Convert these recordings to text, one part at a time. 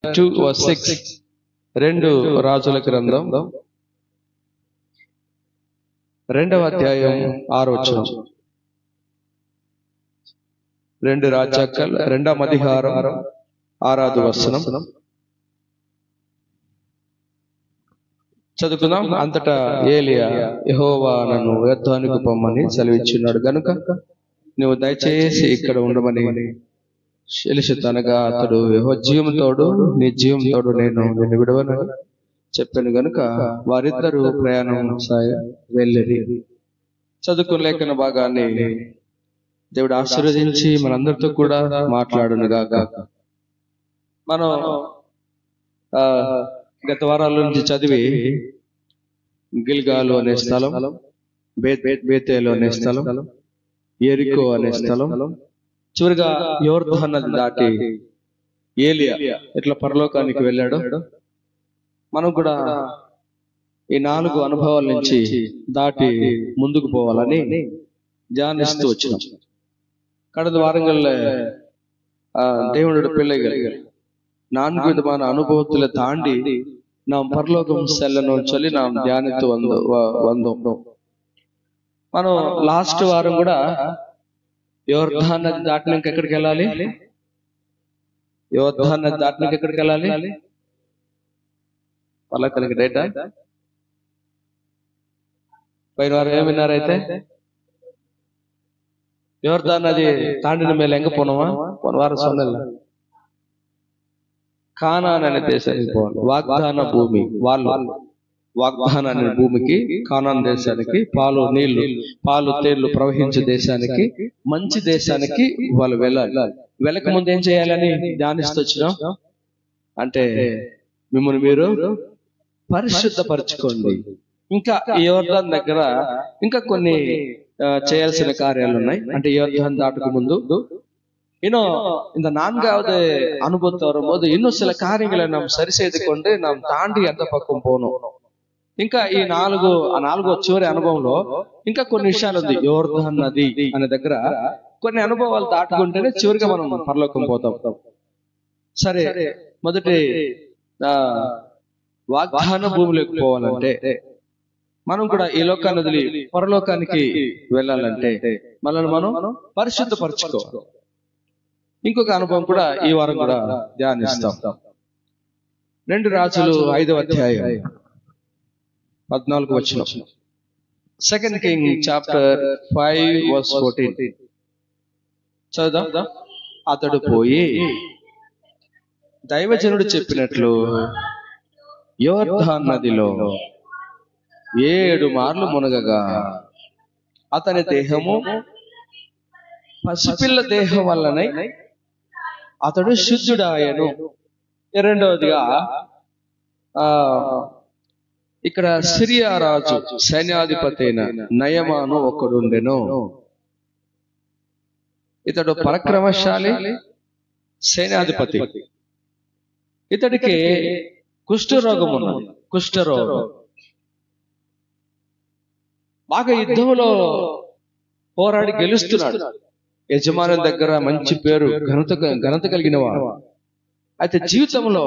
2:6 రెండు రాజుల గ్రంథం 2వ అధ్యాయం 6వ వచనం. 2 రాజాకల్ 2వ అధికారం 6వ వచనం చదువుకుందాం. అంతటా ఏలియా యెహోవా నన్ను యుద్ధానికి పొమ్మని సెలవిచ్చున్నాడు గనుక నువ్వు దయచేసి ఇక్కడ ఉండమని ఎలిషాతనగా అతడు యెహోవా జీవంతోడు నీ జీవంతోడు నేను నిన్ను విడవనని చెప్పాను గనుక వారిద్దరూ ప్రయాణం వెళ్ళిరి. చదువుకున్న లేఖన భాగాన్ని దేవుడు ఆశీర్వదించి మనందరితో కూడా మాట్లాడునుగాక. మనం గత వారాల నుంచి చదివి గిల్గాలు అనే స్థలం, బేతేలు అనే స్థలం, యెరికో అనే స్థలం, చివరిగా యోర్దాను నది దాటి ఏలియా ఎట్లా పరలోకానికి వెళ్ళాడో మనం కూడా ఈ 4 అనుభవాల నుంచి దాటి ముందుకు పోవాలని ధ్యానిస్తూ వచ్చినాం. కడద వారంగల్లో దేవుడు పిల్లలు 4 విధమైన అనుభవతులు தாண்டி நாம் பரலோகம் செல்லணும் சொல்லி நாம் தியானித்து வந்தோம். మనం లాస్ట్ వారం కూడా యోర్దాను నది దాటినాక ఎక్కడికి వెళ్ళాలి? యోర్దాను నది దాటినాక ఎక్కడికి వెళ్ళాలి? పల్లకలకి డేటా పైన వారు ఏం విన్నారైతే యోర్దాను నది తాండిన మేలు ఎంగ పోనవా పోన వారం సొన్నెల్లా కానాన్ అనే దేశానికి పోవాలి. వాగ్దాన భూమి, వాళ్ళు వాగ్దాన అనే భూమికి, కానాన్ దేశానికి, పాలు తేళ్లు ప్రవహించే దేశానికి, మంచి దేశానికి వాళ్ళు వెళ్ళాలి. వెళ్ళక ముందు ఏం చేయాలని ధ్యానిస్తూ వచ్చినాం అంటే మిమ్మల్ని మీరు పరిశుద్ధపరచుకోండి. ఇంకా ఈ యోర్దాను దగ్గర ఇంకా కొన్ని చేయాల్సిన కార్యాలు ఉన్నాయి. అంటే యోర్దాను దాటక ముందు இந்த 4வது அனுபவத்தை வரும்போது இன்னும் சில காரியங்களை நாம் சரி செய்து கொண்டு நாம் தாண்டி அந்த పక్కం పోను. ఇంకా ఈ 4వ చివరి అనుభవంలో ఇంకా కొన్ని విషయాలు ఉంది. యోర్దాను నది అనే దగ్గర కొన్ని అనుభవాలు దాటుకుంటేనే చివరిగా మనం పరలోకం పోతాం. సరే, మొదటి వాగ్దాన భూమిలోకి పోవాలంటే మనం కూడా ఈ లోకాన్ని వదిలి పరలోకానికి వెళ్ళాలంటే మనల్ని మనం పరిశుద్ధపరచుకోవాలి. ఇంకొక అనుభవం కూడా ఈ వారం కూడా ధ్యానిస్తాం. 2 రాజులు 5వ అధ్యాయం 14వ వచనం. 2 Kings చాప్టర్ 5:14 చదువుదాం. అతడు పోయి దైవజనుడు చెప్పినట్లు యోర్దాను నదిలో 7 మార్లు మునగగా అతని దేహము పసిపిల్ల దేహం వల్లనే అతడు శుద్ధుడాయను. రెండవదిగా ఇక్కడ సిరియా రాజు సైన్యాధిపతి అయిన నయమాను ఒకడుండెను. ఇతడు పరాక్రమశాలి సైన్యాధిపతి. ఇతడికి కుష్ఠరోగం ఉన్నది. కుష్ఠరోగం బాగా యుద్ధంలో పోరాడి గెలుస్తున్నాడు. యజమాని దగ్గర మంచి పేరు, ఘనత కలిగిన వాడు. అయితే జీవితంలో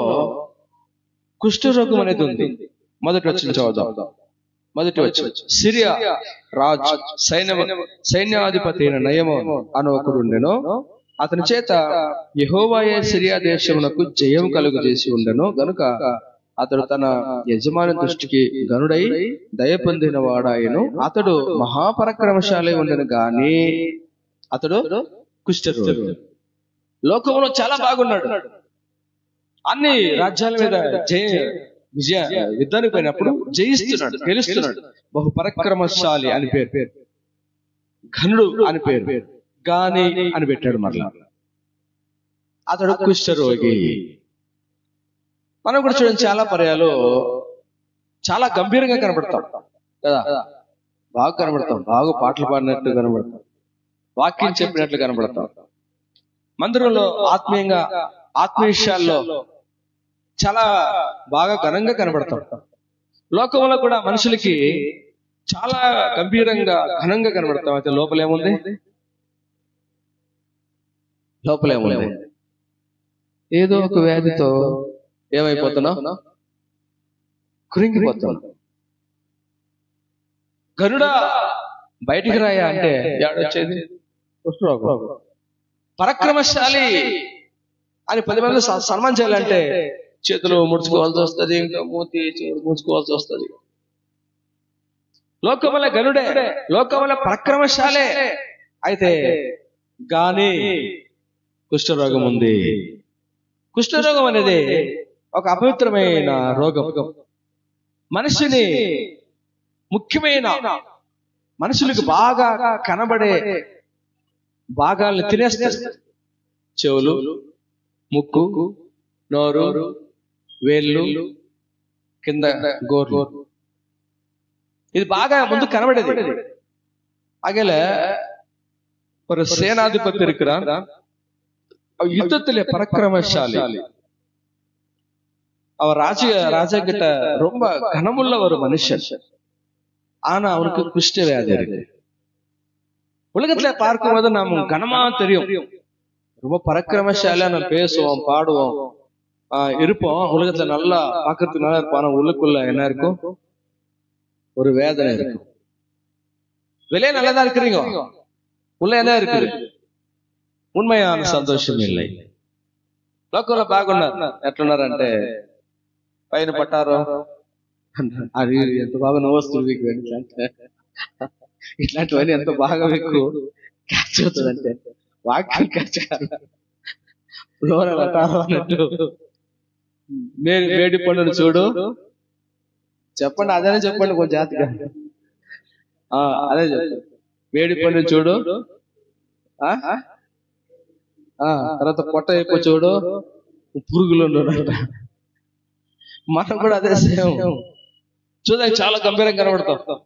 కుష్ఠరోగం అనేది ఉంది. మొదటి వచ్చిన చదువుదాం. మొదటి వచ్చి సిరియా రాజు సైన్యాధిపతి అయిన నయమాను అను ఒకడు ఉండెను. అతని చేత యెహోవాయే సిరియా దేశమునకు జయం కలుగు చేసి ఉండెను గనుక అతడు తన యజమాని దృష్టికి గనుడై దయ పొందిన వాడాయను. అతడు మహాపరాక్రమశాలి ఉండెను గాని అతడు కుష్ఠరోగి. లోకంలో చాలా బాగున్నాడు. అన్ని రాజ్యాల మీద యుద్ధానికి పోయినప్పుడు జయిస్తున్నాడు, గెలుస్తున్నాడు. బహు పరాక్రమశాలి అని పేరు, ఘనుడు అని పేరు, గాని అని పెట్టాడు. మరలా అతడు కుష్ఠరోగి. మనం కూడా చూడండి, చాలా పర్యాలు చాలా గంభీరంగా కనబడతాం కదా, బాగా కనబడతాం, బాగా పాటలు పాడినట్టు కనబడతాం, వాక్యం చెప్పినట్లు కనబడతాం. మందిరంలో ఆత్మీయ విషయాల్లో చాలా బాగా ఘనంగా కనబడతాం. లోకంలో కూడా మనుషులకి చాలా గంభీరంగా ఘనంగా కనబడతాం. అయితే లోపలేముంది? లోపలేముంది? ఏదో ఒక వ్యాధితో ఏమైపోతున్నావు? కృంగిపోతున్నావు. గరుడా బయటికి రాయా అంటే ఏడొచ్చేది? కుష్ఠరోగం. పరాక్రమశాలి అని 10 మంది సన్మానం చేయాలంటే చేతులు ముడుచుకోవాల్సి వస్తుంది, ఇంకా మూతి ముడుచుకోవాల్సి వస్తుంది. లోకముల గనుడే, లోకముల పరాక్రమశాలే అయితే గాని కుష్ఠరోగం ఉంది. కుష్ఠరోగం అనేది ఒక అపవిత్రమైన రోగం. మనిషిని ముఖ్యమైన మనుషులకు బాగా కనబడే భాగాలను తినేస్తారు. చెవులు, ముక్కు, నోరు, వేళ్ళు, కింద గోర్లు. ఇది బాగా ముందు కనబడేది. ஆகல ஒரு சேனாதிபதி இருக்கிறான். யுத்தத்திலே பராக்கிரமசாலி. அவர் ராஜா கிட்ட ரொம்ப கனமுள்ள ஒரு மனுஷன். ஆனா அவனுக்கு குஷ்ட வியாதி இருக்கு. உலகத்துல பார்க்கும்போது நாம் கனமா தெரியும், ரொம்ப பராக்கிரமசாலியா நம்ம பேசுவோம், பாடுவோம், இருப்போம். உலகத்துல நல்லா பாக்குறதுக்கு நல்லா இருப்போம். ஆனா உள்ளுக்குள்ள என்ன இருக்கும்? ஒரு வேதனை இருக்கும். வெளியே நல்லதா இருக்கிறீங்க, உள்ள என்ன இருக்குது? ఉన్మయాన సంతోషం இல்லை. లోకంలో బాగున్నారు. ఎట్లున్నారంటే పైన పట్టారు, అది ఎంత బాగా నవ్వుస్తుంది మీకు అంటే ఇట్లాంటివన్నీ ఎంత బాగా మీకు క్యాచ్ అవుతుందంటే వాక్యం క్యాచ్ కాదు, పట్టారు అన్నట్టు. వేడి పండును చూడు, చెప్పండి, అదేనే చెప్పండి కొంచెం జాతిగా. అదే చెప్పండి, వేడి పండును చూడు, తర్వాత పొట్ట ఎక్కువ చూడు, పురుగులు మనం కూడా అదే సేమ్. చూడడానికి చాలా గంభీరంగా కనబడతాం.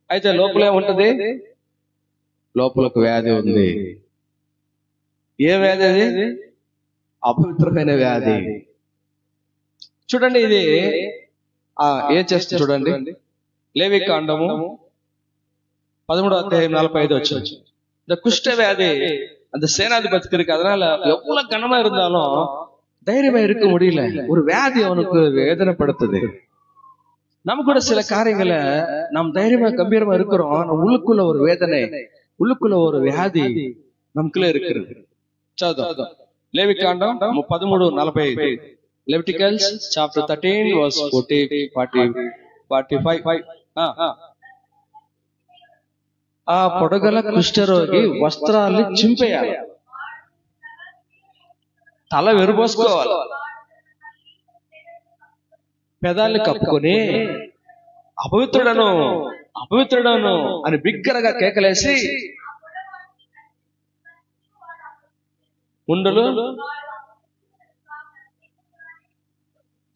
అయితే లోపల ఏముంటది? లోపలకు వ్యాధి ఉంది. ఏ వ్యాధి అది? అపవిత్రమైన వ్యాధి. చూడండి, ఇది ఏం చేస్తుంది చూడండి. లేవికాండము 13:45 వచ్చింది. இந்த குஷ்ட வியாதி அந்த சேனாதிபதிக்கு இருக்கு. அதனால எவ்வளவு கனமா இருந்தாலும் தைரியமா இருக்க முடியல. ஒரு வியாதி அவனுக்கு வேதனைப்படுத்துது. நம்ம கூட சில காரியங்களை நாம் தைரியமா கம்பீரமா இருக்கிறோம், நம்ம உள்ளுக்குள்ள ஒரு வேதனை, உள்ளுக்குள்ள ஒரு வியாதி நமக்குள்ள இருக்கிறது. లేవికాండం 13:45. Leviticus chapter 13 verse 45. ఆ పొడగల కుష్ఠరోగి వస్త్రాలు చింపేయాలి, తల వెరుబోసుకోవాలి, పెదాల్ని కప్పుకొని అపవిత్రుడను అపవిత్రుడను అని బిగ్గరగా కేకలేసి ముండలు,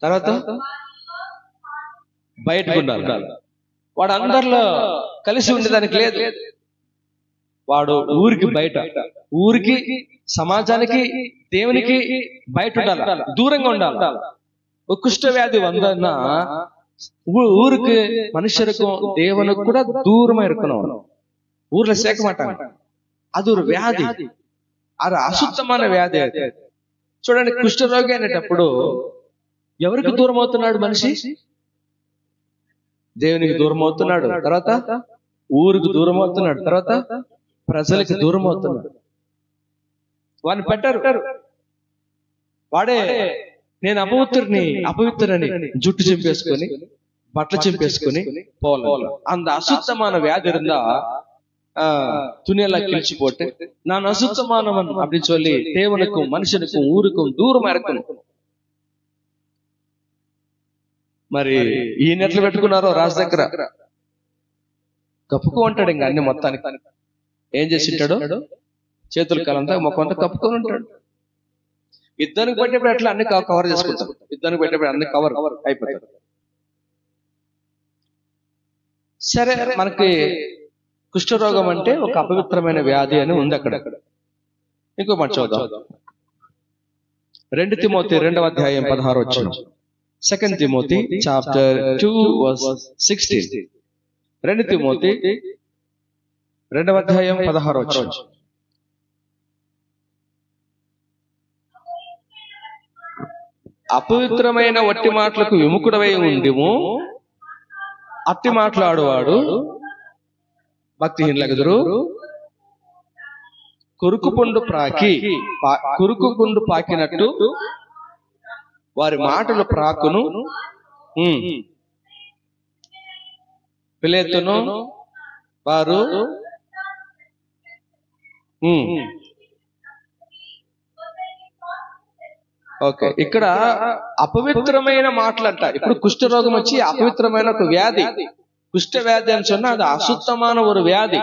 తర్వాత బయటకు ఉండాలి. వాడు అందరిలో కలిసి ఉండేదానికి లేదు. వాడు ఊరికి బయట, ఊరికి, సమాజానికి, దేవునికి బయట ఉండాలి, దూరంగా ఉండాలి. ఒక కుష్ఠ వ్యాధి வந்தன்னா ஊருக்கு மனுஷருக்கும் தேவனுக்கு கூட தூரமா இருக்கணும். ஊர்ல சேர்க்க மாட்டாங்க. அது ஒரு వ్యాధి, అది అశుద్ధమైన వ్యాధి. చూడండి, కుష్ఠరోగి అనేటప్పుడు ఎవరికి దూరం అవుతున్నాడు మనిషి? దేవునికి దూరం అవుతున్నాడు, తర్వాత ఊరికి దూరం అవుతున్నాడు, తర్వాత ప్రజలకి దూరం అవుతున్నాడు. వాడిని పెట్టారు. వాడే నేను అపవిత్రుని జుట్టు చింపేసుకొని, బట్టలు చింపేసుకొని పోవాలి. அந்த அசுத்தமான வியாதி இருந்தா துணியெல்லாம் கிழிச்சு போட்டு நான் அசுத்தமானவன் அப்படின்னு சொல்லி தேவனுக்கும் மனுஷனுக்கும் ஊருக்கும் தூரமா இருக்கணும். మరి ఈయన ఎట్లా పెట్టుకున్నారో రాజు దగ్గర కప్పుకో ఉంటాడు. ఇంకా అన్ని మొత్తానికి ఏం చేసి ఉంటాడు? చేతులు కాలంతా మొక్కంతా కప్పుకొని ఉంటాడు. యుద్ధానికి పెట్టేప్పుడు ఎట్లా అన్ని కవర్ చేసుకుంటాడు. యుద్ధానికి పెట్టేప్పుడు అన్ని కవర్ అయిపోతాడు. సరే, మనకి కుష్ఠరోగం అంటే ఒక అపవిత్రమైన వ్యాధి అని ఉంది అక్కడ. ఇంకో మాట చూద్దాం. 2 Timothy 2:16. 2 Timothy chapter 2 verse 16. 2 Timothy 2:16. అపవిత్రమైన వట్టి మాటలకు విముఖుడవై ఉండిము, అట్టి మాట్లాడువాడు భక్తిహీనులెగుదురు. కురుకు పుండు పాకినట్టు వారి మాటలు ప్రాకును, పిలేతును వారు ఓకే. ఇక్కడ అపవిత్రమైన మాటలంట. ఇప్పుడు కుష్ఠరోగం వచ్చి అపవిత్రమైన ఒక వ్యాధి, కుష్ఠ వ్యాధి అని சொன்னா అది అశుద్ధమైన ఒక వ్యాధి.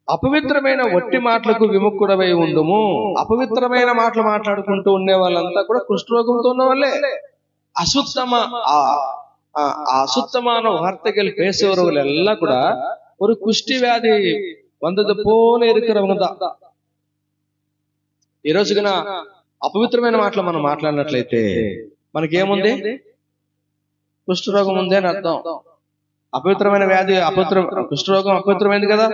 అపవిత్రమైన వట్టి మాటలకు విముఖుడవై ఉండుము. అపవిత్రమైన మాటలు మాట్లాడుకుంటూ ఉండే వాళ్ళంతా కూడా కుష్ఠరోగంతో ఉన్న వాళ్ళే. அசுத்தமான வார்த்தைகள் பேசுறவர்கள் எல்லாம் கூட ஒரு குஷ்டி வியாதி வந்தது போல இருக்கிறவங்க தான். ఈ రోజున అపవిత్రమైన మాటలు మనం మాట్లాడినట్లయితే మనకేముంది? కుష్ఠరోగం ఉంది అని అర్థం. అపవిత్రమైన వ్యాధి కుష్ఠరోగం అపవిత్రమైంది కదా.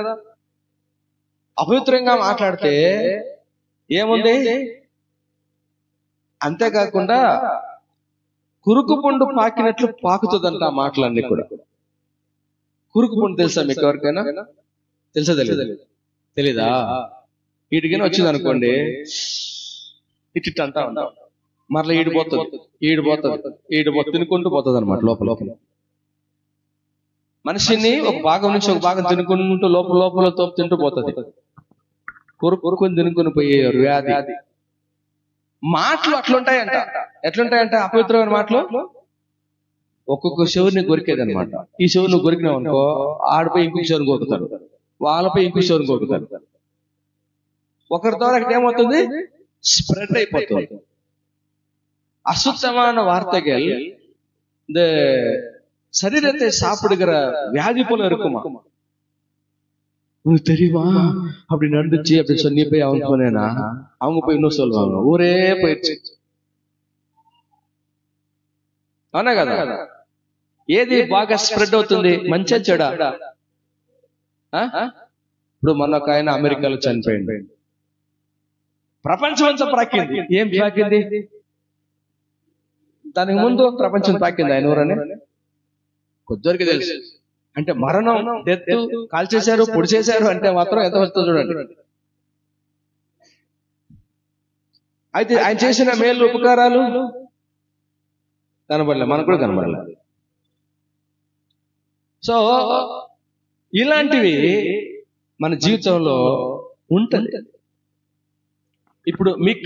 అపవిత్రంగా మాట్లాడితే ఏముంది? అంతేకాకుండా కురుకు పుండు పాకినట్లు పాకుతుందంట ఆ మాటలన్నీ కూడా. కురుకు పుండు తెలుసా మీకు ఎవరికైనా? తెలుసా? తెలీదా? వీటికైనా వచ్చింది అనుకోండి, ఇటు అంటా ఉంటాం, మరలా ఈడిపోతుంది తినుకుంటూ పోతుంది అనమాట లోపల. మనిషిని ఒక భాగం నుంచి ఒక భాగం తినుకుంటూ లోపల తోపు తింటూ పోతుంది. కొరుకుని తినుకుని పోయే వ్యాధి. మాటలు అట్లుంటాయంట. ఎట్లుంటాయంట అపవిత్రమైన మాటలు? ఒక్కొక్క చెవుని కొరికేది అనమాట. ఈ చెవు నువ్వు కొరికినావు అనుకో, ఆడిపై ఇంకొక చెవుని కొరుకుతారు, వాళ్ళపై ఇంకొక చెవుని కొరుకుతారు. ఒకరి ద్వారా ఏమవుతుంది? ஸ்ப்ரெட் అయిపోతుంది. அசுத்தமான வார்த்தைகள் இந்த சரீரத்தை சாப்பிடுகிற வியாதி போல இருக்குமா? உனக்கு தெரியுமா அப்படி நடந்துச்சு அப்படி சொல்லி போய் அவங்க போனேன்னா அவங்க போய் இன்னும் சொல்லுவாங்க, ஊரே போயிடுச்சு. అవునా కదా? ఏది బాగా స్ప్రెడ్ అవుతుంది? మంచి చెడా? ఇప్పుడు మొన్న ఒక ఆయన అమెరికాలో చనిపోయింది, ప్రపంచం అంతా పాకింది. ఏం పాకింది? దానికి ముందు ప్రపంచం పాకింది ఆయన ఊరని కొద్దివరకు తెలుసు. అంటే మరణం, డెత్, కాల్చేశారు, పొడి చేశారు అంటే మాత్రం ఎంత వస్తుందో చూడండి. అయితే ఆయన చేసిన మేలు ఉపకారాలు కనబడలే, మనకు కూడా కనబడలే. సో ఇలాంటివి మన జీవితంలో ఉంటది. ఇప్పుడు మీకు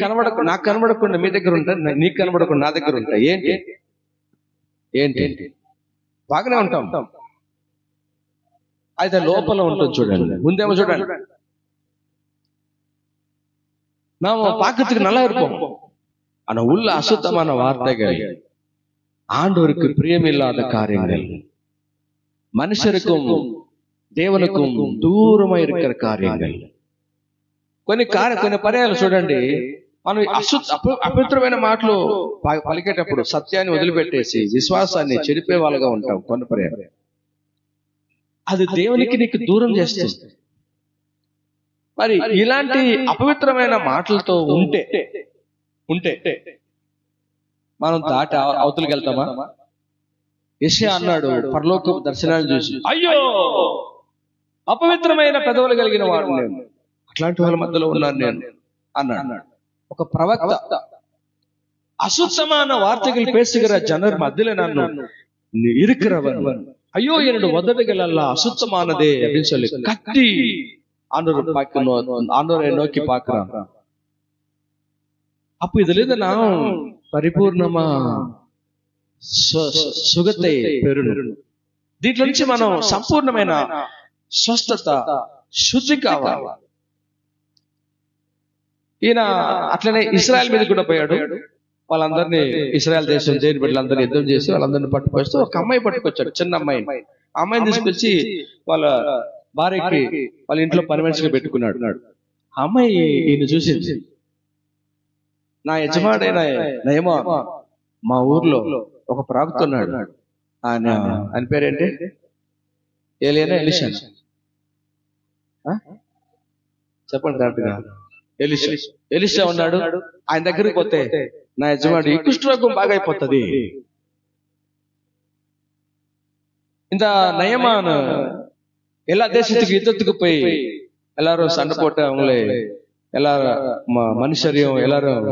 నాకు కనబడకుండా మీ దగ్గర ఉంటాయి, నీకు కనబడకుండా నా దగ్గర ఉంటాయి. ఏంటి బాగానే ఉంటాం, అయితే లోపల ఉంటుంది చూడండి. ముందేమో చూడండి, நாம பார்க்கறதுக்கு நல்லா இருப்போம், ஆனா உள்ள அசுத்தமான வார்த்தைகள், ஆண்டவருக்கு பிரியமில்லாத காரியங்கள், மனுஷருக்கும் தேவனுக்கும் దూరమై இருக்கிற కార్యங்கள். కొన్ని పర్యాలు చూడండి, మనం అపవిత్రమైన మాటలు పలికేటప్పుడు సత్యాన్ని వదిలిపెట్టేసి విశ్వాసాన్ని చెరిపే వాళ్ళగా ఉంటాం. కొన్ని పర్యాలు అది దేవునికి నీకు దూరం చేస్తుంది. మరి ఇలాంటి అపవిత్రమైన మాటలతో ఉంటే మనం దాటి అవతలికి వెళ్తామా? యెషయా అన్నాడు, పరలోక దర్శనాన్ని చూసి, అయ్యో అపవిత్రమైన పెదవులు కలిగిన వాడు నేను, అట్లాంటి వాళ్ళ మధ్యలో ఉన్నాను నేను అన్నాడు. ఒక ప్రవక్త అசுத்தமான வார்த்தைகள் பேசுகிற ஜனர் மத்தியில நான் இருக்கிறவன், ஐயோ என்னோட உதடுகள் எல்லாம் அசுத்தமானதே அப்படின்னு சொல்லி கத்தி ஆண்டவரை நோக்கி பார்க்கிறான். அப்ப இதுல இருந்து நான் పరిపూర్ణమా సుగతే పెరును. దీంట్లో నుంచి మనం సంపూర్ణమైన స్వస్థత, శుద్ధి కావాలి. ఈయన అట్లనే ఇస్రాయల్ మీద కూడా పోయాడు. వాళ్ళందరినీ, ఇస్రాయల్ దేశం జైలు బిడ్డలందరినీ యుద్ధం చేసి వాళ్ళందరినీ పట్టుకొస్తూ ఒక అమ్మాయి పట్టుకొచ్చాడు, చిన్న అమ్మాయిని. అమ్మాయిని తీసుకొచ్చి వాళ్ళ భార్యకి వాళ్ళ ఇంట్లో పని మనిషిగా పెట్టుకున్నాడు. అమ్మాయి ఈయన చూసింది, నా యజమాడైన నయమా మా ఊర్లో ఒక ప్రవక్త ఉన్నాడు, ఆయన పేరేంటి? ఏలియానా ఎలీషా? చెప్పండి కరెక్ట్ గా. ఎలీషా ఉన్నాడు. ఆయన దగ్గరికి పోతే నా యజమాని ఈ కుష్ఠరోగం బాగా అయిపోతుంది. இந்த நயமான எல்லா தேசத்துக்கு யுத்தத்துக்கு போய் எல்லாரும் சண்டை போட்டு அவங்களே எல்லாரும் மனுஷரையும் எல்லாரும்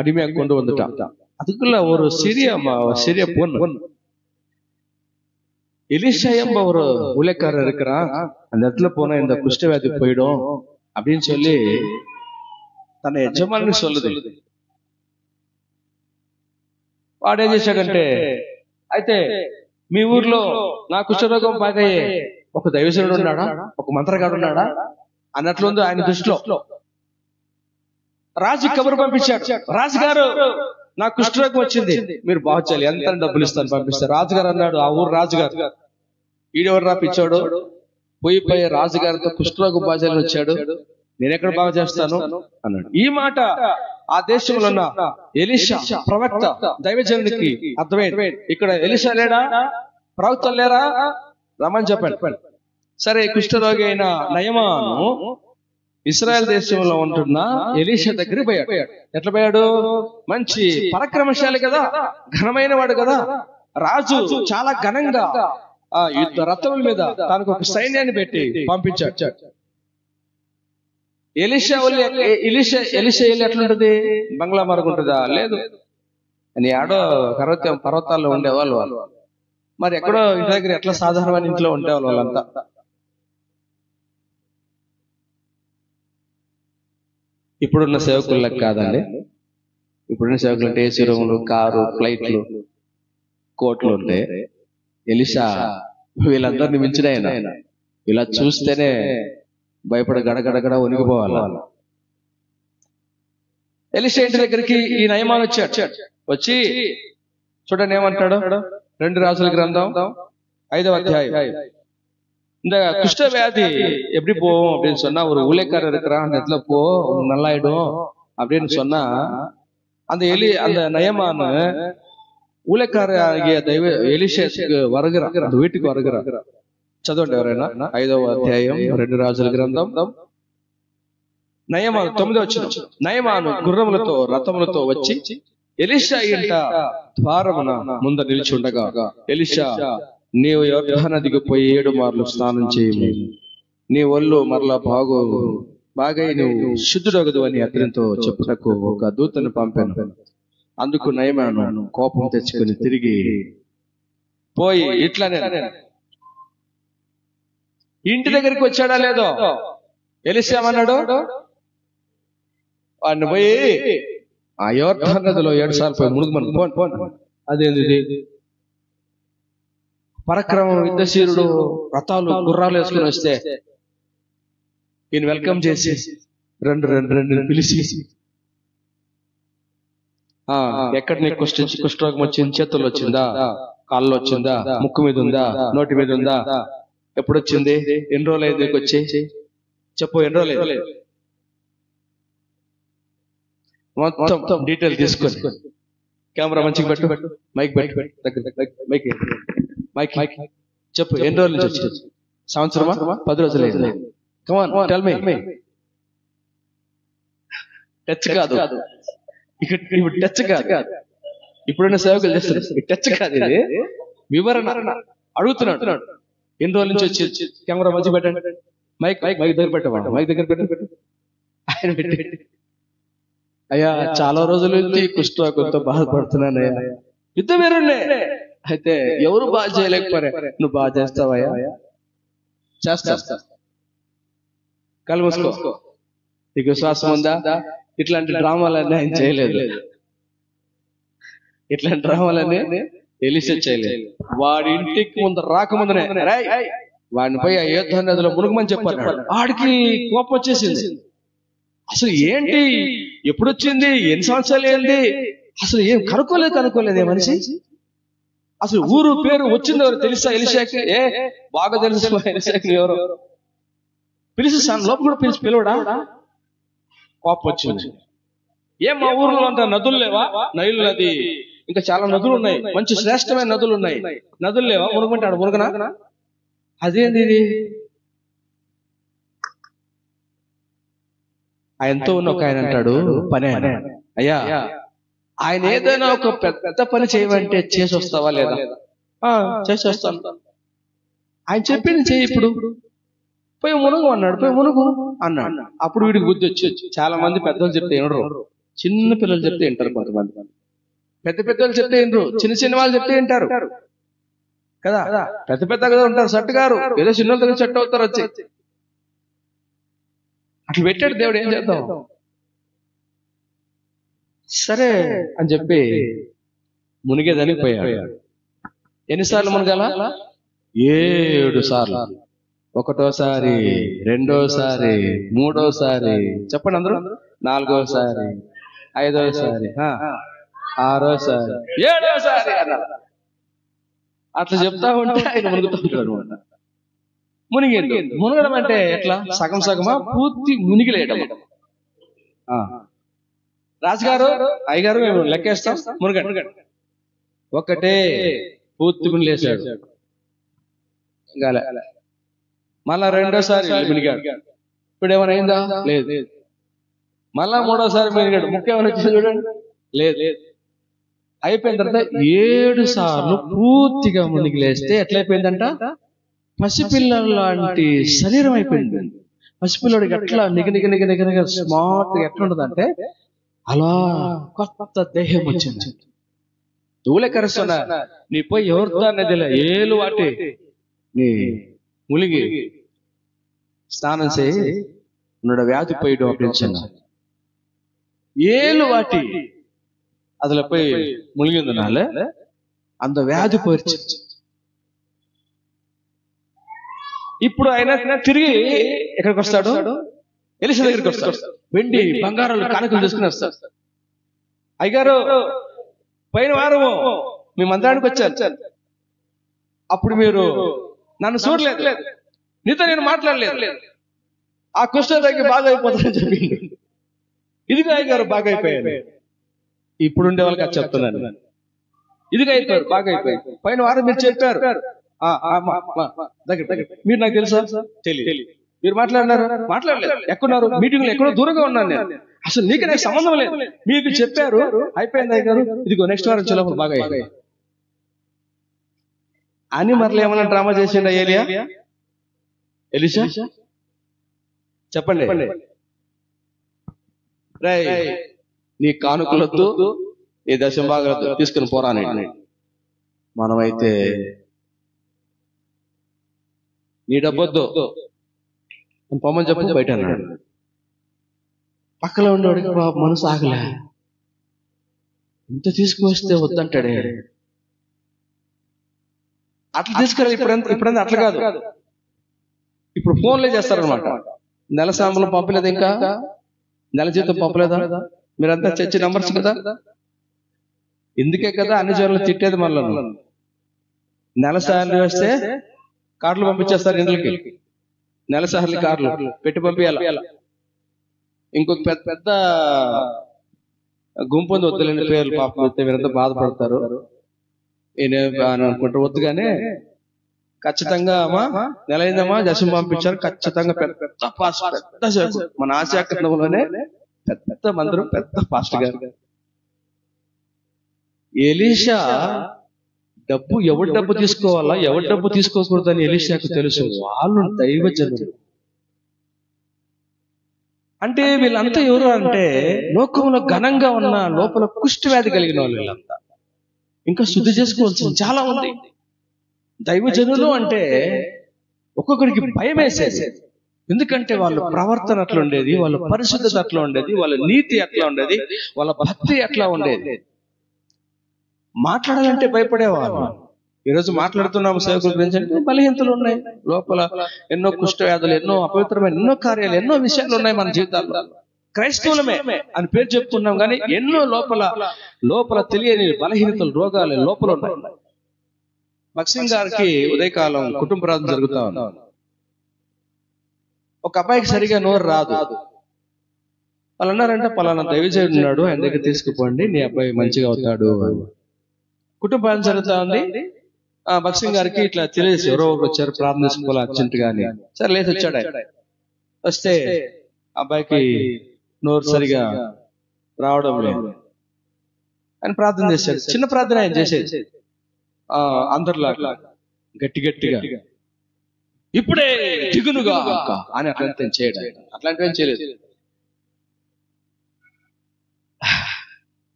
அடிமையா கொண்டு வந்துட்டான். அதுக்குள்ள ஒரு சிறிய பொண்ணு எலிஷா என்ப ஒரு ஊழியக்காரர் இருக்கிறான். அந்த இடத்துல போனா இந்த குஷ்டவியாதி போயிடும் அப்படின்னு சொல்லி తన యజమాని சொல்லுது. వాడేం చేశాడంటే, అయితే మీ ఊర్లో నా కుష్ఠరోగం బాగయ్యే ఒక దైవజనుడు ఉన్నాడా, ఒక మంత్రగాడు ఉన్నాడా అన్నట్లుంది ఆయన దృష్టిలో. రాజు కబురు పంపించాడు, రాజుగారు నా కుష్ఠరోగం వచ్చింది, మీరు బాగు చేయాలి, ఎంత డబ్బులు ఇస్తాను పంపిస్తారు. రాజుగారు అన్నాడు, ఆ ఊరు రాజుగారు, ఈడెవరు రాపిచ్చాడు, పోయి రాజుగారితో కుష్ఠరోగం బాగు చేయాలని వచ్చాడు, నేనెక్కడ బాగు చేస్తాను అన్నాడు. ఈ మాట ఆ దేశంలో ఉన్న ఎలీషా ప్రవక్త దైవజనునికి అర్థమైంది. ఇక్కడ ఎలీషా లేడా, ప్రవక్త లేరా, రమ్మని చెప్పండి. సరే, కుష్ఠరోగి అయిన నయమాను ఇశ్రాయేల్ దేశంలో ఉంటున్న ఎలీషా దగ్గర పోయాడు. ఎట్లా పోయాడు? మంచి పరాక్రమశాలి కదా, ఘనమైన వాడు కదా. రాజు చాలా ఘనంగా ఆ యుద్ధ రథముల మీద తనకు ఒక సైన్యాన్ని పెట్టి పంపించాడు. ఎలీషా వెళ్ళి ఎట్లుంటది? బంగ్లా మరుగుంటుందా? లేదు. అని ఆడో పర్వతాల్లో ఉండేవాళ్ళు వాళ్ళు. మరి ఎక్కడో ఇంటి దగ్గర ఎట్లా సాధారణమైన ఇంట్లో ఉండేవాళ్ళు వాళ్ళంతా. ఇప్పుడున్న సేవకులకు కాదండి. ఇప్పుడున్న సేవకులు అంటే ఏసీ రూములు, కారు, ఫ్లైట్లు, కోట్లు ఉంటాయి. ఎలీషా వీళ్ళందరినీ మించిన ఆయన. ఇలా చూస్తేనే భయపడి గడగడగడ వణిగిపోవాలి. ఎలీషా ఇంటి దగ్గరికి ఈ నయమాను వచ్చాడు. వచ్చి చూడండి ఏమంటాడు, 2 రాజుల గ్రంథం 5వ అధ్యాయం. இந்த குஷ்ட வியாதி எப்படி போகும் அப்படின்னு சொன்னா, ஒரு ஊழியக்காரர் இருக்கிறான், அந்த இடத்துல போ, நல்லாயிடும் அப்படின்னு சொன்னா, அந்த நயமான ஊழியக்காரர் ஆகிய எலிஷாக்கு வருகிறான், அந்த வீட்டுக்கு வருகிறான். చదవండి ఎవరైనా 5వ అధ్యాయం 2 రాజుల గ్రంథం. నయమాను 9వ వచనం. నయమాను గుర్రములతో రథములతో వచ్చి ఎలీషా ఇంట ద్వారమున ముంద నిలిచి ఉండగా, ఎలీషా, నీవు యొర్దాను నదికి పోయి 7 మార్లు స్నానం చేయము, నీ ఒళ్ళు మరలా బాగై నువ్వు శుద్ధుడగదు అని అతనితో చెప్పుటకు ఒక దూతను పంపాను. అందుకు నయమాను కోపం తెచ్చుకుని తిరిగి పోయి ఇట్లానే ఇంటి దగ్గరికి వచ్చాడా లేదో, ఎలీషా అన్నాడు, వాడిని పోయి ఆ యొర్దాను నదిలో 7 సార్లు పోయి మునుగుమని పోను. అదేంది? పరాక్రమం, యుద్ధశీరుడు, రథాలు, గుర్రాలు వేసుకుని వస్తే ఈయన వెల్కమ్ చేసి రెండు పిలిచి, ఎక్కడ నీకు కుష్ఠరోగం వచ్చింది? చేతుల్లో వచ్చిందా, కాళ్ళలో వచ్చిందా, ముక్కు మీద ఉందా, నోటి మీద ఉందా, ఎప్పుడు వచ్చింది, ఎన్ని రోజులు అయింది నీకు వచ్చి, చెప్పు, ఎన్ని రోజులు? మొత్తం డీటెయిల్ తీసుకొని కెమెరా మంచిగా పెట్టు, మైక్ మైక్ చెప్పు, ఎన్ని రోజుల నుంచి వచ్చి? సంవత్సరమా, 10 రోజులు? Come on tell me. టచ్ కాదు ఇక్కడ, టచ్ కాదు. ఇప్పుడున్న సేవకులు చేస్తారు, టచ్ కాదు, ఇది వివరణ అడుగుతున్నాడు. ఎన్ని రోజుల నుంచి వచ్చి? కెమెరా మంచిగా పెట్టండి, మైక్ దగ్గర పెట్టవాడు, మైక్ దగ్గర పెట్టండి. ఆయన పెట్టి, అయ్యా చాలా రోజుల నుంచి కుష్ఠరోగంతో బాధపడుతున్నానయ్యా, యుద్ధం వేరుండే, అయితే ఎవరు బాగా చేయలేకపోయారు, నువ్వు బాగా చేస్తావయ్యా? చేస్తా. కళ్ళు మూసుకో, నీకు విశ్వాసం ఉందా? ఇట్లాంటి డ్రామాలన్నీ ఆయన చేయలేదు. ఇట్లాంటి డ్రామాలన్నీ ఎలీషా చేయలేదు. వాడి ఇంటికి ముందు రాకముందునే వాడిని పోయి యొర్దాను నదిలో మునుగమని చెప్పారు. ఆడికి కోపం వచ్చేసింది. అసలు ఏంటి, ఎప్పుడు వచ్చింది, ఎన్ని సంవత్సరాలు ఏంది, అసలు ఏం కనుక్కోలేదు ఏ మనిషి. అసలు ఊరు పేరు వచ్చింది ఎవరు తెలుసా ఎలీషాకి? బాగా తెలుసు ఎలీషాకి. ఎవరు పిలిచి లోపల కూడా పిలవడా? కోపం వచ్చింది. మా ఊర్లో అంత నదులు లేవా? నైలు నది, ఇంకా చాలా నదులు ఉన్నాయి, మంచి శ్రేష్టమైన నదులు ఉన్నాయి, నదులు లేవా? మునుగమంటాడు, మునుగనా? అదేంది ఇది? ఆయనతో ఉన్న ఒక ఆయన అంటాడు, పని, అయ్యా ఆయన ఏదైనా ఒక పెద్ద పని చేయమంటే చేసి వస్తావా లేదా? చేసి వస్తాను. ఆయన చెప్పింది చెయ్యి, ఇప్పుడు పోయి మునుగు అన్నాడు, పోయి మునుగు అన్నాడు. అప్పుడు వీడికి బుద్ధి వచ్చి, చాలా మంది పెద్దలు చెప్తే వినరు, చిన్న పిల్లలు చెప్తే వింటారు, కొంతమంది పెద్ద పెద్దలు చెప్తే వినరు, చిన్న చిన్న వాళ్ళు చెప్తే వింటారు కదా. పెద్ద పెద్దగా ఉంటారు, సెట్ గారు ఏదో చిన్న దగ్గర సెట్ అవుతారు వచ్చి. అట్లా పెట్టాడు దేవుడు, ఏం చేద్దాం. సరే అని చెప్పి మునిగేదానికి పోయాడు. ఎన్నిసార్లు మునగాల? 7 సార్లు. ఒకటోసారి, రెండోసారి, మూడోసారి, చెప్పండి అందరూ, 4ఓసారి, 5ఓసారి, 6ఓసారి, 7ఓసారి అన్నారు. అట్లా చెప్తా ఉంటే ఆయన మునుగుతుంటాడు అనమాట. మునిగేందు. మునగడం అంటే ఎట్లా? సగం సగమా, పూర్తి మునిగిలేయడం. రాజుగారు, అయ్యగారు మేము లెక్కేస్తాం, మునగండి. ఒకటే పూర్తి మునిగేశాడు. మళ్ళా రెండోసారి మునిగాడు. ఇప్పుడు ఏమైనా అయిందా? లేదు. మళ్ళా మూడోసారి మునిగాడు. ముఖ్యమైన చూడండి, లేదు. అయిపోయిన తర్వాత 7 సార్లు పూర్తిగా మునిగి లేస్తే ఎట్లయిపోయిందంట? పసిపిల్లల లాంటి శరీరం అయిపోయింది. పసిపిల్లడికి ఎట్లా నిగనిగ స్మార్ట్ ఎట్లా ఉంటుందంటే అలా కొత్త దేహం వచ్చింది. తూలే కరుస్తున్నా నీ పోయి ఎవరితో అన్నదిలే, ఏలు వాటి నీ ములిగి స్నానం చేయి உன்னோட వ్యాధి போயிடும் அப்படின்னு சொன்னார். 7 வாட்டி அதுல போய் முழுகினதுனால அந்த వ్యాధి పోయిடுச்சு. ఇప్పుడు ఆయన తిరిగి ఎక్కడికి వస్తాడు? ఎలీషా దగ్గరికి వస్తాడు. వెండి బంగారాలు కానుకలు తీసుకుని వస్తాడు. అయ్యగారు, పోయిన వారము మీ మందిరానికి వచ్చాను, అప్పుడు మీరు నన్ను చూడలేదు, నీతో నేను మాట్లాడలేదు, ఆ కుష్ఠ దగ్గర బాగా అయిపోతానని చెప్పి. ఇదిగా అయ్యగారు బాగా అయిపోయాను. ఇప్పుడు ఉండే వాళ్ళకి అది చెప్తున్నాను, ఇదిగా అయిపోయారు, బాగా అయిపోయారు. పోయిన వారం మీరు చెప్పారు, మీరు నాకు తెలుసా? తెలియదు. మీరు మాట్లాడినారు? మాట్లాడలేదు. ఎక్కడున్నారు? మీటింగ్ లో ఎక్కడో దూరంగా ఉన్నాను నేను, అసలు నీకు నాకు సంబంధం లేదు. మీకు చెప్పారు, అయిపోయింది అయ్యగారు, ఇదిగో నెక్స్ట్ వారం చలో బాగా అయ్యాయి అని. మరలా ఏమన్నా డ్రామా చేసిండ ఎలీషా? చెప్పండి. నీ కానుకలొద్దు, ఈ దశంభాగాలతో తీసుకుని పోరాని. మనమైతే నీ డబ్బొద్దు పొమ్మని చెప్పు బయట అన్నాడు. పక్కలో ఉండేవాడికి మనసు ఆగలే, ఇంత తీసుకువస్తే వద్దంటాడే. అట్లా తీసుకురా. ఇప్పుడంతా అట్లా కాదు, ఇప్పుడు ఫోన్లే చేస్తారనమాట. నెల సాంబలం పంపలేదు, ఇంకా నెల జీతం పంపలేదా? మీరంతా చర్చి నంబర్స్ కదా. ఇందుకే కదా అన్ని జోన్లు తిట్టేది. మళ్ళీ నెల సార్లు వస్తే కార్డులు పంపించేస్తారు ఇండ్లకి. నెల సార్లు కార్డులు పెట్టి పంపించాలి. ఇంకొక పెద్ద పెద్ద గుంపు ఉంది, వద్దులేని పేర్లు పాపం వస్తే మీరంతా బాధపడతారు అనుకుంటారు. వద్దుగానే ఖచ్చితంగా అమ్మా నెల అయిందమ్మా దశం పంపించారు, ఖచ్చితంగా పెద్ద పాస్ట్, పెద్ద సేపు మన ఆశాఖంలోనే పెద్ద మందిరం, పెద్ద పాస్ట్ గారు. ఎలీషా డబ్బు ఎవరి డబ్బు తీసుకోవాలా, ఎవరి డబ్బు తీసుకోకూడదని ఎలీషాకు తెలుసు. వాళ్ళు దైవజనులు. అంటే వీళ్ళంతా ఎవరు అంటే లోకంలో ఘనంగా ఉన్న లోపల కుష్టి వ్యాధి కలిగిన వాళ్ళు. వీళ్ళంతా ఇంకా శుద్ధి చేసుకోవాల్సింది చాలా ఉంది. దైవజనులు అంటే ఒక్కొక్కరికి భయం వేసేది. ఎందుకంటే వాళ్ళ ప్రవర్తన అట్లా ఉండేది, వాళ్ళ పరిశుద్ధత అట్లా ఉండేది, వాళ్ళ నీతి అట్లా ఉండేది, వాళ్ళ భక్తి అట్లా ఉండేది. మాట్లాడాలంటే భయపడేవాళ్ళు. ఈరోజు మాట్లాడుతున్నాము సేవకుల గురించి అంటే బలహీనతలు ఉన్నాయి లోపల, ఎన్నో కుష్ఠ వ్యాధులు, ఎన్నో అపవిత్రమైన ఎన్నో కార్యాలు, ఎన్నో విషయాలు ఉన్నాయి మన జీవితాల్లో. క్రైస్తవులమే అని పేరు చెప్తున్నాం కానీ ఎన్నో లోపల తెలియని బలహీనతలు, రోగాలు లోపల ఉన్నాయి. భక్సింగ్ గారికి ఉదయకాలం కుటుంబ ప్రార్థన జరుగుతా ఉంది. ఒక అబ్బాయికి సరిగా నోరు రాదు. వాళ్ళు అన్నారంటే పలానా దైవజనుడు ఉన్నాడు, ఆయన దగ్గర తీసుకుపోండి, నీ అబ్బాయి మంచిగా అవుతాడు. కుటుంబ ప్రార్థన జరుగుతా ఉంది. భక్సింగ్ గారికి ఇట్లా తెలియదు, ఎవరో ఒకరు వచ్చారు ప్రార్థన చేసుకోవాలి అర్జెంట్ గా అని. సరే లేచి వచ్చాడు. ఆయన వస్తే అబ్బాయికి నోరు సరిగా రావడం లేదు. ఆయన ప్రార్థన చేశాడు. చిన్న ప్రార్థన ఆయన చేసేది. అందరిలా గట్టి గట్టిగా ఇప్పుడే దిగునుగా అని అట్లాంటి చేయడం, అట్లాంటివి చేయలేదు.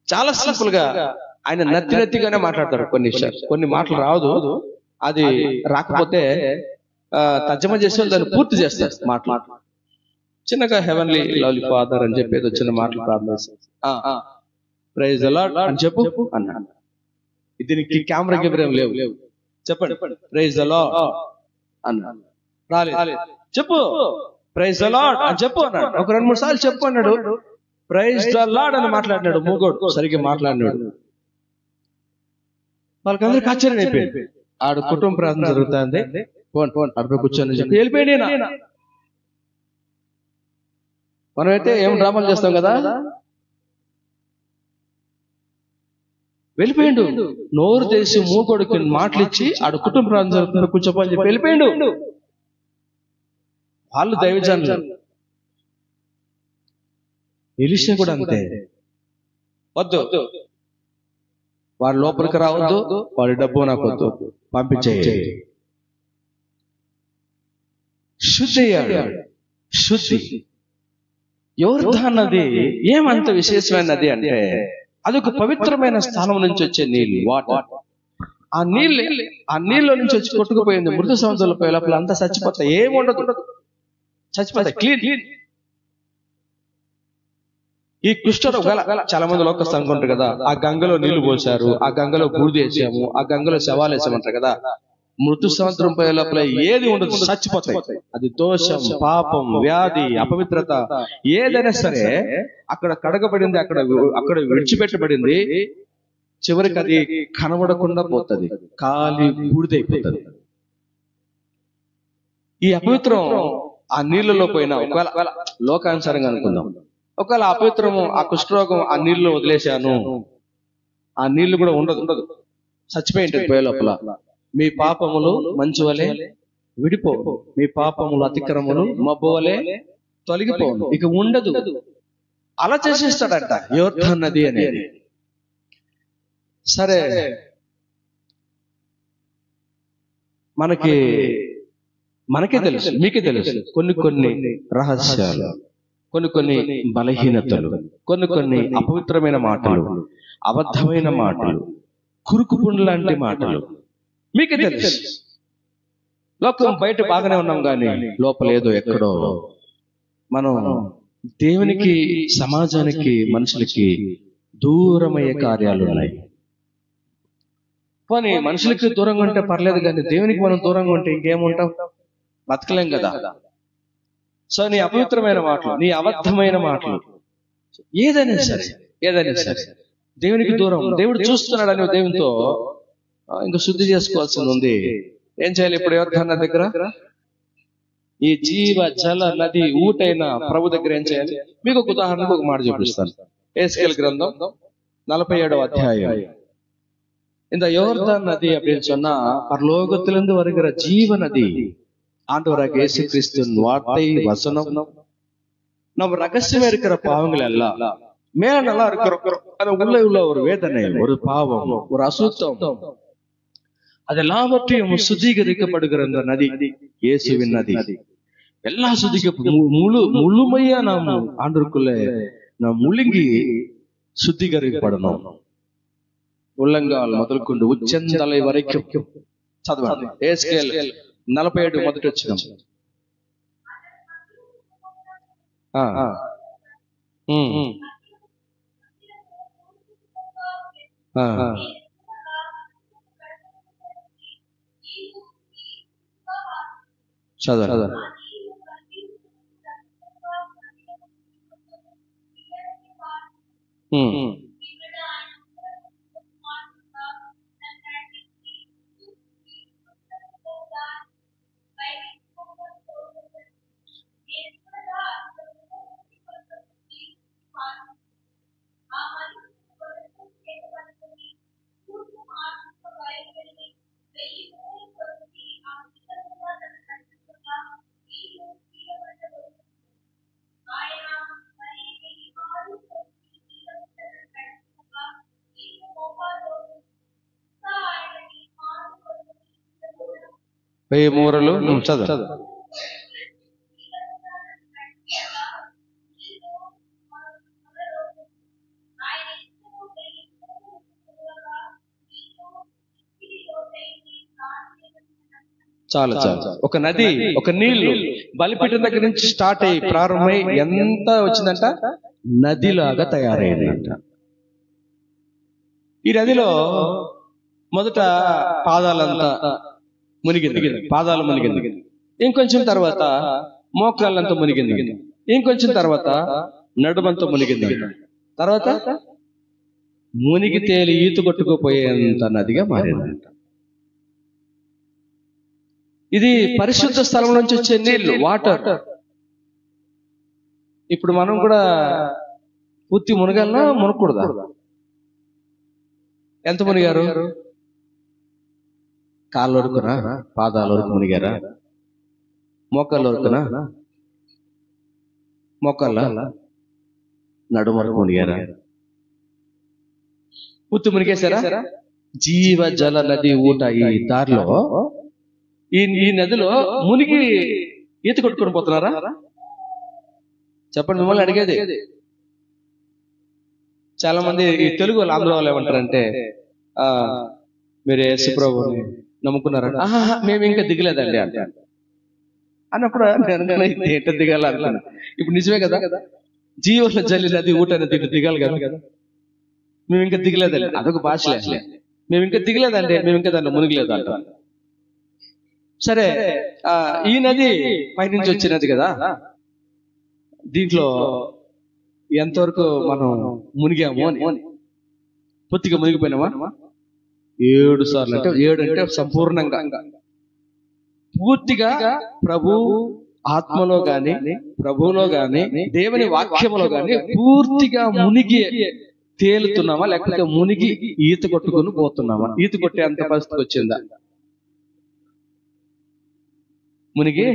చాలా సింపుల్ గా ఆయన నత్తిగానే మాట్లాడతాడు. కొన్ని మాటలు రాదు, అది రాకపోతే తర్జమా చేసి దాన్ని పూర్తి చేస్తారు మాట్లాడు. చిన్నగా హెవెన్లీ లవ్లీ ఫాదర్ అని చెప్పి ఏదో చిన్న మాటలు ప్రార్థన చేస్తారు. ప్రైజ్ ది లార్డ్ అని చెప్పు అన్నాడు. దీనికి కెమెరా గిబ్రేం లేవు, చెప్పండి ప్రైజ్ ది లార్డ్ అన్నాడు. రాలేదు, చెప్పు ప్రైజ్ ది లార్డ్ అని చెప్పు అన్నాడు. ఒక 2-3 సార్లు చెప్పు అన్నాడు. ప్రైజ్ ది లార్డ్ అని మాట్లాడినాడు. మూగోడు సరిగ్గా మాట్లాడినాడు. వాళ్ళకందరికి ఆశ్చర్యం అయిపోయింది. ఆడు కుటుంబ ప్రార్థన జరుగుతుంది, ఫోన్ అక్కడ కూర్చొని చెప్పి వెళ్ళిపోయాడు. మనమైతే ఏం డ్రామాలు చేస్తాం కదా, వెళ్ళిపోయిండు. నోరు తెరిచి మూగోడికి మాటలు ఇచ్చి ఆడు కుటుంబ ప్రార్థన జరుగుతుంది కూర్చోపని చెప్పి వెళ్ళిపోయిండు. వాళ్ళు దైవజనులు. ఎలీషా కూడా అంతే. వద్దు, వాడు లోపలికి రావద్దు, వాడి డబ్బు నాకు వద్దు, పంపించేయి. శుద్ధి అయ్యాడు. శుద్ధి. యోర్దాను నది ఏమంత విశేషమైన నది అంటే అదొక పవిత్రమైన స్థానం నుంచి వచ్చే నీళ్ళు, వాటర్. ఆ నీళ్ళ నుంచి వచ్చి కొట్టుకుపోయింది. మృదు సముద్రంలో లోపల అంతా చచ్చిపోతాయి, ఏముండదు, చచ్చిపోతాయి, క్లీన్. ఈ కుష్ఠరోగ చాలా మంది లోకస్తులు అనుకుంటారు కదా, ఆ గంగలో నీళ్లు పోసారు, ఆ గంగలో బూడిద వేసాము, ఆ గంగలో శవాలు వేసామంటారు కదా. మృతు సముద్రం పోయే లోపల ఏది ఉండదు, చచ్చిపోతాయి. అది దోషం, పాపం, వ్యాధి, అపవిత్రత ఏదైనా సరే అక్కడ కడగబడింది, అక్కడ విడిచిపెట్టబడింది. చివరికి అది కనబడకుండా పోతుంది, కాలి బూడిదైపోతుంది. ఈ అపవిత్రం ఆ నీళ్ళలో పోయినా, ఒకవేళ లోకానుసారంగా అనుకుందాం, ఒకవేళ అపవిత్రము ఆ కుష్ఠరోగం ఆ నీళ్ళు వదిలేశాను, ఆ నీళ్లు కూడా ఉండదు, చచ్చిపోయింటది పోయే లోపల. మీ పాపములు మంచు వలె విడిపో, మీ పాపములు అతిక్రమములు మబ్బు వలె తొలగిపోను, ఇక ఉండదు. అలా చేసేస్తాడట యోర్దాను నది అనేది. సరే, మనకే తెలుసు, మీకే తెలుసు కొన్ని రహస్యాలు, కొన్ని బలహీనతలు, కొన్ని అపవిత్రమైన మాటలు, అబద్ధమైన మాటలు, కురుకుపుండు లాంటి మాటలు మీకే తెలుసు. లోకం బయట బాగానే ఉన్నాం కానీ లోపల ఏదో ఎక్కడో మనం దేవునికి, సమాజానికి, మనుషులకి దూరమయ్యే కార్యాలు ఉన్నాయి. పోనీ మనుషులకి దూరంగా ఉంటే పర్లేదు, కానీ దేవునికి మనం దూరంగా ఉంటే ఇంకేముంటాం, బతకలేం కదా. సో నీ అపవిత్రమైన మాటలు, నీ అబద్ధమైన మాటలు, ఏదైనా సరే దేవునికి దూరం. దేవుడు చూస్తున్నాడు అని దేవునితో ఇంకా శుద్ధి చేసుకోవాల్సింది ఉంది. ఏం చేయాలి ఇప్పుడు? యోర్దాను దగ్గర ఈ జీవ జల నది ఊటైన ప్రభు దగ్గర ఏం చేయాలి? మీకు ఒక ఉదాహరణకు ఒక మాట చూపిస్తాను. ఎహెజ్కేలు గ్రంథం 47వ అధ్యాయం. இந்த யோர்தான் நதி அப்படின்னு சொன்னா பரலோகத்திலிருந்து வருகிற ஜீவ நதி. ஆண்டவராக இயேசு கிறிஸ்துவின் வார்த்தை, வசனம், நம்ம ரகசியமா இருக்கிற பாவங்கள் எல்லாம் மேல நல்லா இருக்கிறோம், அது உள்ள ஒரு வேதனை, ஒரு பாவம், ஒரு அசுத்தம், அதெல்லாவற்றையும் சுத்திகரிக்கப்படுகிற இந்த நதி, இயேசுவின் நதி, எல்லாம் முழுமையா நாம் ஆண்டவருக்குள்ள நாம் முழுங்கி சுத்திகரிக்கப்படணும். உள்ளங்கால் మొదలుకొండు ఉచ్చెంతలై వరకు చదవండి. ఎహెజ్కేలు 47 మొదటి వచనం. చదవండి. 1000 మూరలు చదువు. చాలు చాలు. ఒక నది, ఒక నీళ్లు బలిపీఠం దగ్గర నుంచి స్టార్ట్ అయ్యి ప్రారంభమై ఎంత వచ్చిందంట, నదిలాగా తయారైందంట. ఈ నదిలో మొదట పాదాలంతా మునిగింది, పాదాలు మునిగింది. ఇంకొంచెం తర్వాత మోకాళ్ళంతా మునిగింది. ఇంకొంచెం తర్వాత నడుమంతా మునిగింది. తర్వాత మునిగి తేలి ఈత కొట్టుకుపోయేంత నదిగా మారిందంట. ఇది పరిశుద్ధ స్థలం నుంచి వచ్చే నీళ్లు, వాటర్. ఇప్పుడు మనం కూడా పూర్తి మునగాలనా మునకూడదా? ఎంత మునిగారు? కాళ్ళ వరకునా, పాదాల వరకు మునిగారా? మోకాళ్ళ వరకునా, మోకాళ్ళ నడుము వరకు మునిగారా? పూర్తి మునిగేశారా? జీవ జల నది ఊట ఈ దారిలో, ఈ నదిలో మునిగి ఈత కొట్టుకొని పోతున్నారా? చెప్పండి, మిమ్మల్ని అడిగేది. చాలా మంది ఈ తెలుగు వాళ్ళు, ఆంధ్ర వాళ్ళు ఏమంటారంటే, మీరు యేసుప్రభుని నమ్ముకున్నారా? మేము ఇంకా దిగలేదండి అంటే అన్నప్పుడు ఏంటో దిగాల అనుకున్నా. ఇప్పుడు నిజమే కదా, జీవన జల్లి నది ఊట నది దిగాలి కదా. మేము ఇంకా దిగలేదండి, అదొక భాషలే. మేము ఇంకా దిగలేదండి, మేము ఇంకా దాంట్లో మునిగలేదు అంట. సరే, ఈ నది పైనుంచి వచ్చినది కదా, దీంట్లో ఎంతవరకు మనం మునిగాము అని, పూర్తిగా మునిగిపోయినామా? 7 సార్లు. అంటే 7 అంటే సంపూర్ణంగా, పూర్తిగా ప్రభు ఆత్మలో గాని, ప్రభువులో గాని, దేవుని వాక్యములో గాని పూర్తిగా మునిగి తేలుతున్నామా, లేకపోతే మునిగి ఈత కొట్టుకుని పోతున్నామా? ఈత కొట్టే అంత పరిస్థితికి వచ్చిందా? మునిగి